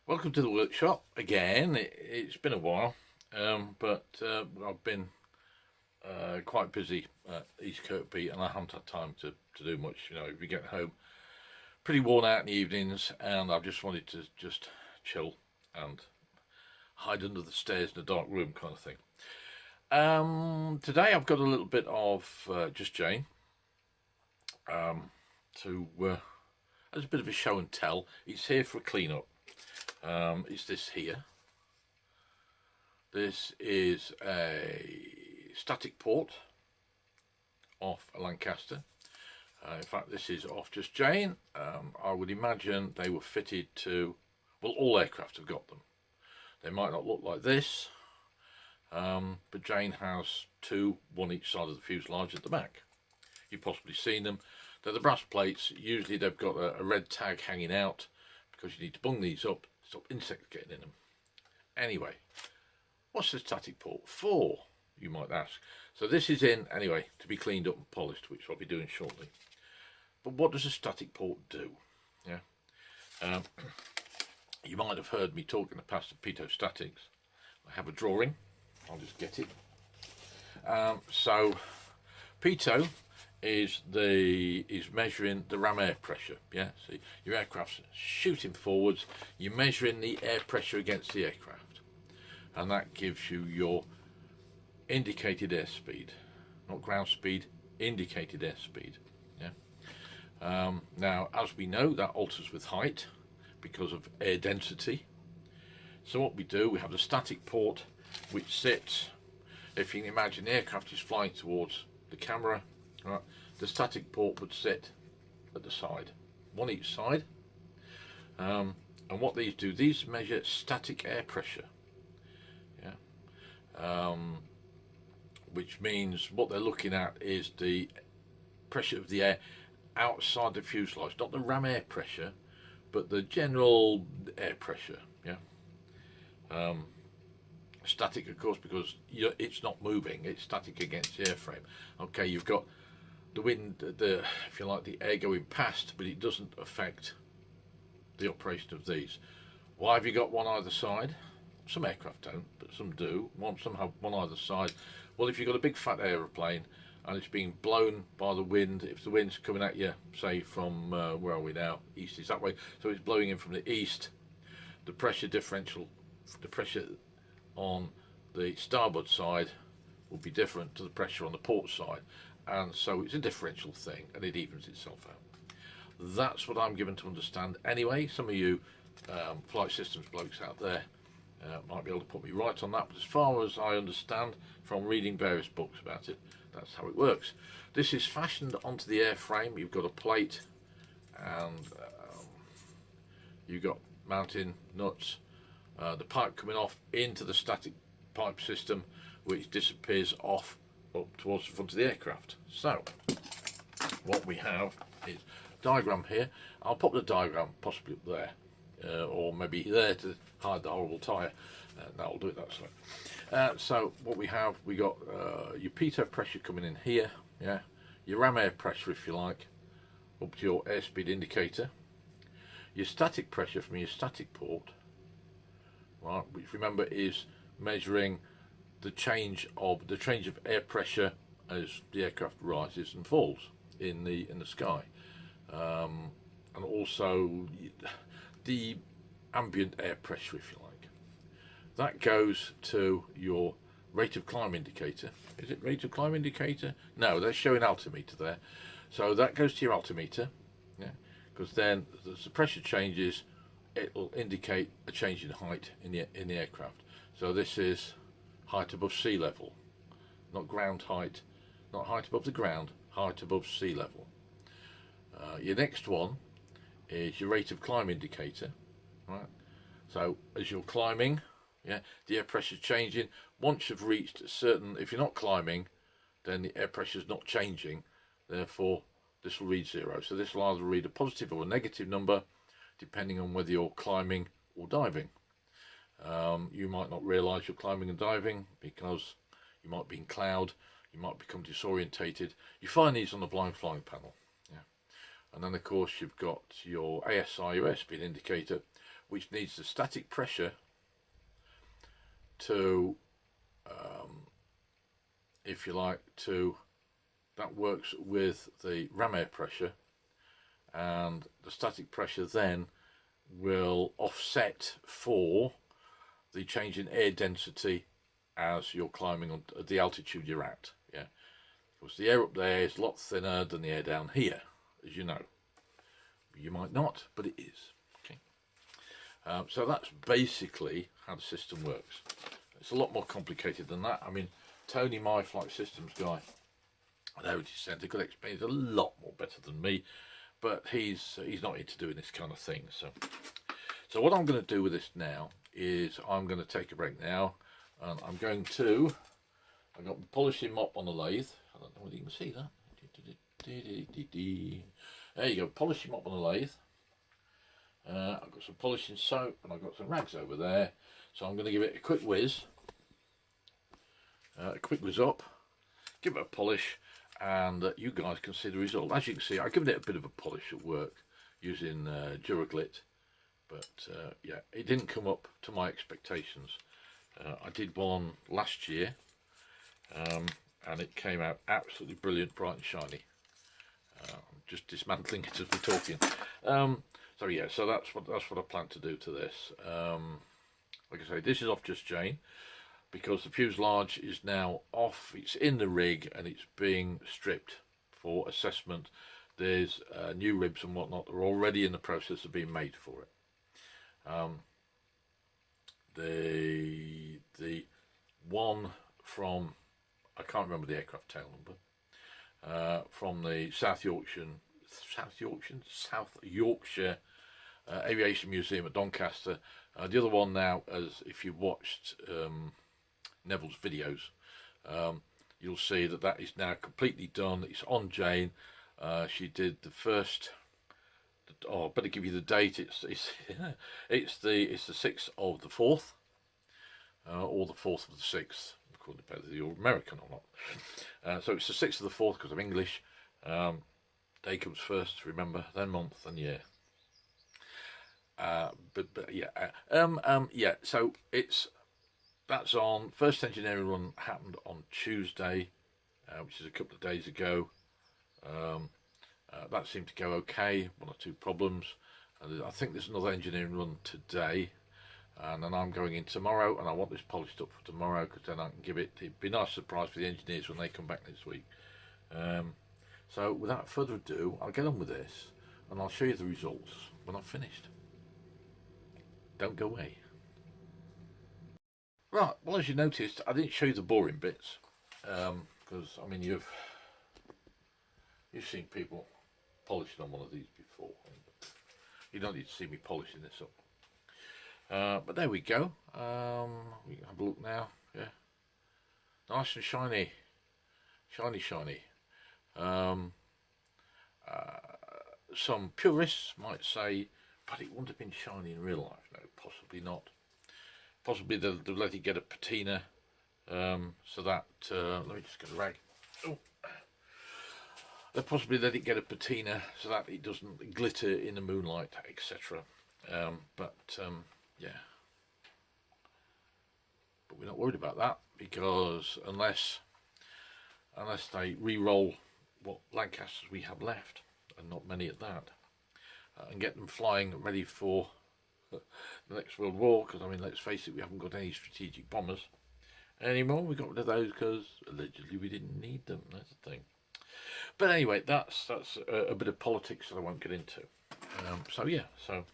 Welcome to the workshop again. It's been a while, but I've been quite busy at East Kirkby, and I haven't had time to do much. You know, we get home pretty worn out in the evenings, and I've just wanted to just chill and hide under the stairs in a dark room, kind of thing. Today I've got a little bit of just Jane to as a bit of a show and tell. It's here for a clean up. It's this here. This is a static port off a Lancaster. In fact, this is off Just Jane. I would imagine they were fitted to, well, all aircraft have got them. They might not look like this, but Jane has two, one each side of the fuselage at the back. You've possibly seen them. They're the brass plates. Usually they've got a red tag hanging out because you need to bung these up, stop insects getting in them. Anyway, what's the static port for, you might ask? So this is in, anyway, to be cleaned up and polished, which I'll be doing shortly. But what does a static port do? Yeah, you might have heard me talk in the past of Pitot statics. I have a drawing. I'll just get it. So Pitot is measuring the ram air pressure. Yeah, so your aircraft's shooting forwards, you're measuring the air pressure against the aircraft, and that gives you your indicated airspeed, not ground speed, indicated airspeed. Yeah. Now, as we know, that alters with height because of air density. So what we do, we have the static port, which sits, if you can imagine the aircraft is flying towards the camera, right, the static port would sit at the side, one each side. And what these do, these measure static air pressure. Yeah. Which means what they're looking at is the pressure of the air outside the fuselage, not the ram air pressure, but the general air pressure. Yeah. Static, of course, because it's not moving, it's static against the airframe. Okay, you've got the wind, if you like, the air going past, but it doesn't affect the operation of these. Why have you got one either side? Some aircraft don't, but some do. Some have one either side. Well, if you've got a big fat aeroplane and it's being blown by the wind, if the wind's coming at you, say from, where are we now? East is that way. So it's blowing in from the east, the pressure differential, the pressure on the starboard side will be different to the pressure on the port side, and so it's a differential thing and it evens itself out. That's what I'm given to understand anyway. Some of you flight systems blokes out there might be able to put me right on that, but as far as I understand from reading various books about it, that's how it works. This is fashioned onto the airframe. You've got a plate and you've got mounting nuts, the pipe coming off into the static pipe system, which disappears off up towards the front of the aircraft. So what we have is a diagram here. I'll pop the diagram possibly up there, or maybe there to hide the horrible tyre. That'll do it that way. So what we have, we got your pitot pressure coming in here, yeah, your ram air pressure, if you like, up to your airspeed indicator, your static pressure from your static port, right, which remember is measuring the change of air pressure as the aircraft rises and falls in the sky, and also the ambient air pressure, if you like. That goes to your rate of climb indicator. Is it rate of climb indicator? No, they're showing altimeter there. So that goes to your altimeter, yeah, because then as the pressure changes, it will indicate a change in height in the aircraft. So this is height above sea level, not ground height, not height above the ground, height above sea level. Your next one is your rate of climb indicator, right? So as you're climbing, yeah, the air pressure is changing. Once you've reached a certain, if you're not climbing, then the air pressure is not changing. Therefore, this will read 0. So this will either read a positive or a negative number, depending on whether you're climbing or diving. You might not realise you're climbing and diving because you might be in cloud, you might become disorientated. You find these on the blind flying panel. Yeah. And then of course you've got your ASI, your airspeed indicator, which needs the static pressure to, if you like, that works with the ram air pressure, and the static pressure then will offset for the change in air density as you're climbing on at the altitude you're at. Yeah, because the air up there is a lot thinner than the air down here, as you know. You might not, but it is. Okay. So that's basically how the system works. It's a lot more complicated than that. I mean, Tony, my flight systems guy at Heritage Centre, could explain it a lot more better than me, but he's not into doing this kind of thing. So what I'm going to do with this now is I'm going to take a break now, and I've got my polishing mop on the lathe. I don't know whether you can see that. There you go, polishing mop on the lathe. I've got some polishing soap, and I've got some rags over there. So I'm going to give it a quick whiz up, give it a polish, and you guys can see the result. As you can see, I've given it a bit of a polish at work using Duraglit, but yeah, it didn't come up to my expectations. I did one last year, and it came out absolutely brilliant, bright and shiny. I'm just dismantling it as we're talking. So yeah, so that's what I plan to do to this. Like I say, this is off Just Jane, because the fuselage is now off. It's in the rig and it's being stripped for assessment. There's new ribs and whatnot that are already in the process of being made for it. The one from, I can't remember the aircraft tail number, from the South Yorkshire Aviation Museum at Doncaster. The other one now, as if you watched Neville's videos, you'll see that is now completely done. It's on Jane. She did the first. Oh, I better give you the date. It's it's the 6th of the 4th, or the 4th of the 6th, according to whether you're American or not. So it's the 6th of the 4th because I'm English. Day comes first, remember, then month, then year. But yeah, yeah. So that's on. First engineering run happened on Tuesday, which is a couple of days ago. That seemed to go okay. One or two problems. I think there's another engineering run today, and then I'm going in tomorrow, and I want this polished up for tomorrow because then I can give it. It'd be a nice surprise for the engineers when they come back next week. So without further ado, I'll get on with this, and I'll show you the results when I've finished. Don't go away. Right, well, as you noticed, I didn't show you the boring bits, because I mean you've seen people polishing on one of these before. You don't need to see me polishing this up. But there we go. We can have a look now. Yeah, nice and shiny, shiny. Some purists might say, but it wouldn't have been shiny in real life. No, possibly not. Possibly they'll let it get a patina, so that let me just get a rag. Oh. They'll possibly let it get a patina so that it doesn't glitter in the moonlight, etc. Yeah, but we're not worried about that, because unless they re-roll what Lancasters we have left, and not many at that, and get them flying ready for the next World War, because I mean, let's face it, we haven't got any strategic bombers anymore. We got rid of those because allegedly we didn't need them. That's the thing. But anyway, that's a bit of politics that I won't get into. So yeah, so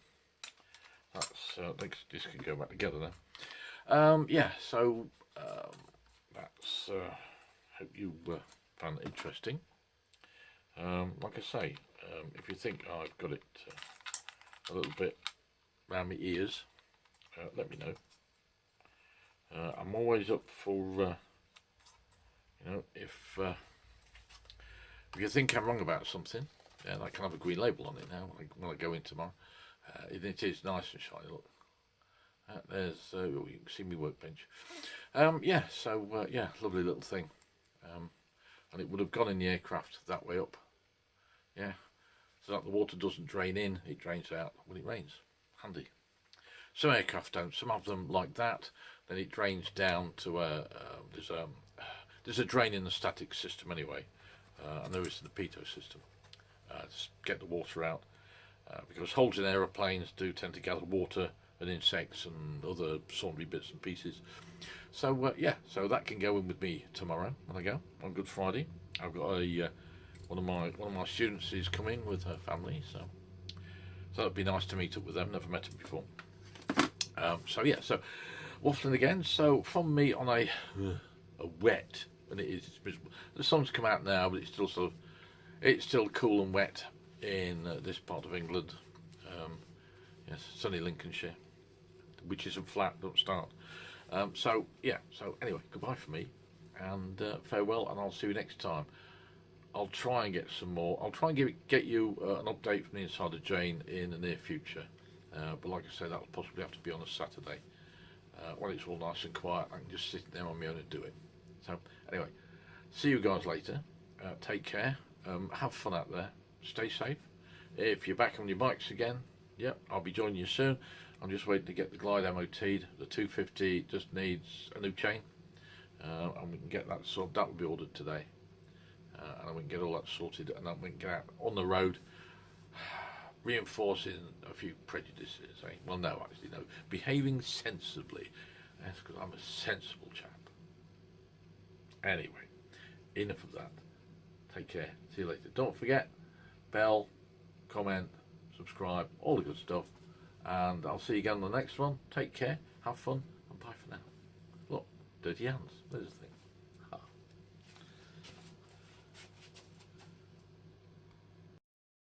that's this can go back together now. Yeah, so that's hope you found it interesting. Like I say, if you think I've got it a little bit around my ears, let me know. I'm always up for if you think I'm wrong about something, I can have a green label on it now when I go in tomorrow. It is nice and shiny. Look, there's you can see me workbench. Yeah, so yeah, lovely little thing. And it would have gone in the aircraft that way up. Yeah, so that the water doesn't drain in, it drains out when it rains. Handy. Some aircraft don't. Some of them like that. Then it drains down to there's a drain in the static system anyway, and there is in the Pitot system. To get the water out, because holes in aeroplanes do tend to gather water and insects and other sundry bits and pieces. So yeah, so that can go in with me tomorrow when I go on Good Friday. I've got a one of my students is coming with her family, so that'd be nice to meet up with them. Never met them before. So yeah, so waffling again. So from me on a wet, and it's miserable. The sun's come out now, but it's still cool and wet in this part of England. Yes, sunny Lincolnshire, which isn't flat. Don't start. So yeah. So anyway, goodbye for me, and farewell, and I'll see you next time. I'll try and get some more. I'll try and get you an update from the inside of Jane in the near future. But like I said, that'll possibly have to be on a Saturday. When it's all nice and quiet, I can just sit there on my own and do it. So anyway, see you guys later. Take care. Have fun out there. Stay safe. If you're back on your bikes again, yep, I'll be joining you soon. I'm just waiting to get the Glide MOT'd. The 250 just needs a new chain, and we can get that sorted. That will be ordered today, and we can get all that sorted, and then we can get out on the road, reinforcing a few prejudices. Eh? Well, no, actually, no. Behaving sensibly. That's because I'm a sensible chap. Anyway, enough of that. Take care. See you later. Don't forget, bell, comment, subscribe, all the good stuff. And I'll see you again on the next one. Take care, have fun, and bye for now. Look, dirty hands. There's the thing.